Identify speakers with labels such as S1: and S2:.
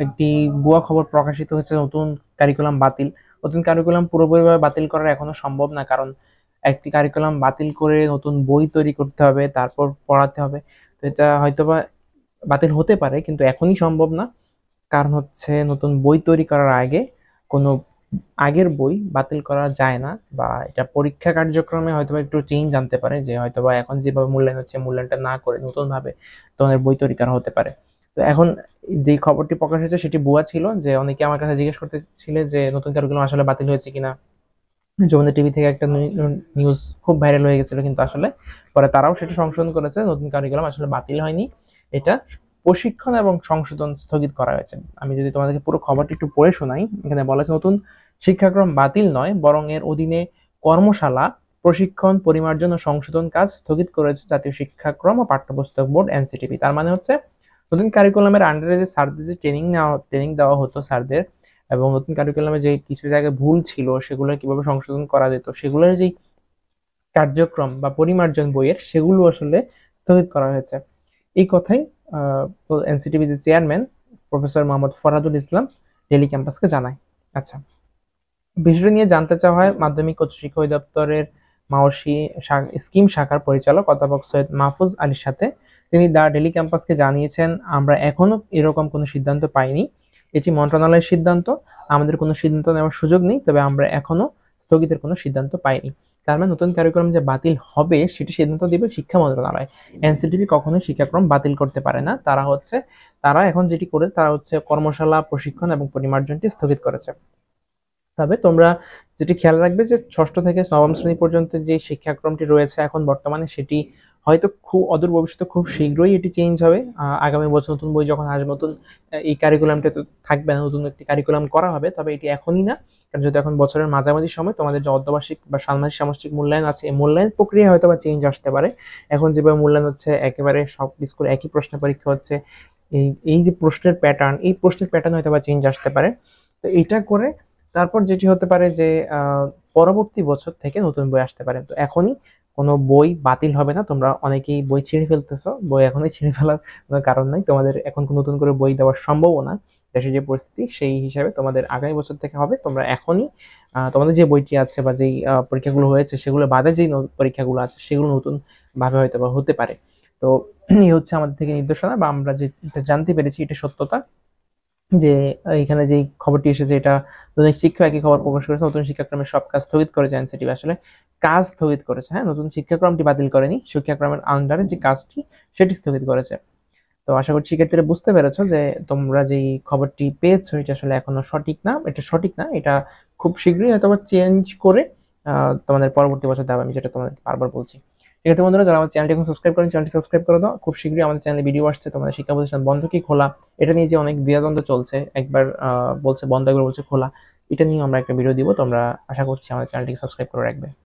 S1: একটি ভুয়া খবর প্রকাশিত হয়েছে, নতুন কারিকুলাম বাতিল। নতুন কারিকুলাম পুরোপুরিভাবে বাতিল করা এখনো সম্ভব না, কারণ একটি কারিকুলাম বাতিল করে নতুন বই তৈরি করতে হবে, তারপর পড়াতে হবে। তো এটা হয়তোবা বাতিল হতে পারে, কিন্তু এখনই সম্ভব না। কারণ হচ্ছে নতুন বই তৈরি করার আগে কোনো আগের বই বাতিল করা যায় না, বা এটা পরীক্ষা কার্যক্রমে হয়তোবা একটু চেঞ্জ আনতে পারে, যে হয়তোবা এখন যেভাবে মূল্যায়ন হচ্ছে মূল্যায়নটা না করে নতুন ভাবে তোমাদের বই তৈরি করা হতে পারে। তো এখন যে খবরটি প্রকাশ হয়েছে সেটি ভুয়া ছিল, যে অনেকে আমার কাছে জিজ্ঞেস করতেছিলে যে নতুন কারিকুলাম আসলে বাতিল হয়েছে কিনা। যমুনা টিভি থেকে একটা নিউজ খুব ভাইরাল হয়ে গেছিল, কিন্তু আসলে পরে তারাও সেটা সংশোধন করেছে, নতুন কারিকুলাম আসলে বাতিল হয়নি। এটা প্রশিক্ষণ এবং সংশোধন স্থগিত করা হয়েছে। আমি যদি তোমাদেরকে পুরো খবরটি একটু পড়ে শোনাই, এখানে বলা আছে নতুন শিক্ষাক্রম বাতিল নয়, বরং এর অধীনে কর্মশালা, প্রশিক্ষণ, পরিমার্জন ও সংশোধন কাজ স্থগিত করেছে জাতীয় শিক্ষাক্রম ও পাঠ্যপুস্তক বোর্ড এনসিটিবি। তার মানে হচ্ছে নতুন কারিকুলামের আন্ডারে যে স্যারদের যে ট্রেনিং দেওয়া হতো স্যারদের, এবং নতুন কারিকুলামে যে কিছু জায়গায় ভুল ছিল সেগুলো কিভাবে সংশোধন করা যেত, সেগুলোর যে কার্যক্রম বা পরিমার্জন বইয়ের, সেগুলো আসলে স্থগিত করা হয়েছে। এই কথাই এনসিটিভি যে চেয়ারম্যান প্রফেসর মোহাম্মদ ফরহাদুল ইসলাম ডেলি ক্যাম্পাসকে জানায়। আচ্ছা, বিষয়টি নিয়ে জানতে চাওয়া হয় মাধ্যমিক ও শিক্ষা অধিদপ্তরের মাওসী স্কিম শাখার পরিচালক অধ্যাপক সৈয়দ মাহফুজ আলীর সাথে। তিনি দা ডেলি ক্যাম্পাসকে জানিয়েছেন, আমরা এখনো এরকম কোনো সিদ্ধান্ত পাইনি, এটি মন্ত্রণালয়ের সিদ্ধান্ত, আমাদের কোনো সিদ্ধান্ত নেওয়ার সুযোগ নেই, তবে আমরা এখনো স্থগিতের কোনো সিদ্ধান্ত পাইনি। তার মানে নতুন কারিকুলাম যে বাতিল হবে সেটি সিদ্ধান্ত দিবে শিক্ষা মন্ত্রণালয়। এনসিটিভি কখনোই শিক্ষাক্রম বাতিল করতে পারে না। তারা এখন যেটি করে তারা হচ্ছে কর্মশালা, প্রশিক্ষণ এবং পরিমার্জনটি স্থগিত করেছে। তবে তোমরা যেটি খেয়াল রাখবে যে ষষ্ঠ থেকে নবম শ্রেণী পর্যন্ত যে শিক্ষাক্রমটি রয়েছে এখন বর্তমানে, সেটি হয়তো খুব অদূর ভবিষ্যতে খুব শীঘ্রই এটি চেঞ্জ হবে। আগামী বছর নতুন বই যখন আসবে, নতুন এই কারিকুলামটা তো থাকবে না, নতুন একটি কারিকুলাম করা হবে, তবে এটি এখনই না। কারণ যেহেতু এখন বছরের মাঝামাঝি সময়, তোমাদের যে অর্ধবার্ষিক বা ষান্মাসিক সামষ্টিক মূল্যায়ন আছে, এই মূল্যায়ন প্রক্রিয়া হয়তো বা চেঞ্জ আসতে পারে। এখন যেভাবে মূল্যায়ন হচ্ছে, একেবারে সব স্কুলে একই প্রশ্ন পরীক্ষা হচ্ছে, এই এই যে প্রশ্নের প্যাটার্ন, এই প্রশ্নের প্যাটার্ন হয়তো বা চেঞ্জ আসতে পারে। তো এইটা করে তারপর যেটি হতে পারে যে পরবর্তী বছর থেকে নতুন বই আসতে পারে। তো এখনই কোনো বই বাতিল হবে না। তোমরা অনেকেই বই ছিঁড়ে ফেলতেছো, বই এখনই ছিঁড়ে ফেলার কোনো কারণ নাই। তোমাদের এখন নতুন করে বই দেওয়ার সম্ভাবনা না, দেশের যে পরিস্থিতি সেই হিসাবে তোমাদের আগামী বছর থেকে হবে। তোমরা এখনই তোমাদের যে বইটি আছে বা যেই পরীক্ষাগুলো হয়েছে সেগুলো বাদে যেই পরীক্ষাগুলো আছে সেগুলো নতুন ভাবে হয়তো বা হতে পারে। তো এই হচ্ছে আমাদের থেকে নির্দেশনা, বা আমরা যেটা জানতে পেরেছি এটা সত্যতা, যে এখানে যে খবরটি এসেছে এটা দৈনিক শিক্ষা একই খবর প্রকাশ করেছে, নতুন শিক্ষাক্রমের সব কাজ স্থগিত করেছে এনসিটিভি। আসলে কাজ স্থগিত করেছে, হ্যাঁ, নতুন শিক্ষাক্রমটি বাতিল করেনি, শিক্ষাক্রমের আন্ডারে যে কাজটি সেটি স্থগিত করেছে। তো আশা করছি শিক্ষার্থীরা বুঝতে পেরেছো যে তোমরা যেই খবরটি পেয়েছো এটা আসলে এখনো সঠিক না, এটা সঠিক না, এটা খুব শীঘ্রই হয়তো চেঞ্জ করে তোমাদের পরবর্তী বছর দেওয়া, আমি যেটা তোমাদের বারবার বলছি। ঠিক আছে বন্ধুরা, যারা আমার চ্যানেলটি এখন সাবস্ক্রাইব করেন, চ্যানেলটি সাবস্ক্রাইব করে দাও। খুব শীঘ্রই আমাদের চ্যানেলে ভিডিও আসছে তোমাদের শিক্ষা প্রতিষ্ঠান বন্ধ কি খোলা, এটা নিয়ে যে অনেক দ্বিধাদ্বন্দ্ব চলছে, একবার বলছে বন্ধ, একবার বলছে খোলা, এটা নিয়ে আমরা একটা ভিডিও দিব। তোমরা আশা করছি আমাদের চ্যানেলটিকে সাবস্ক্রাইব করে রাখবে।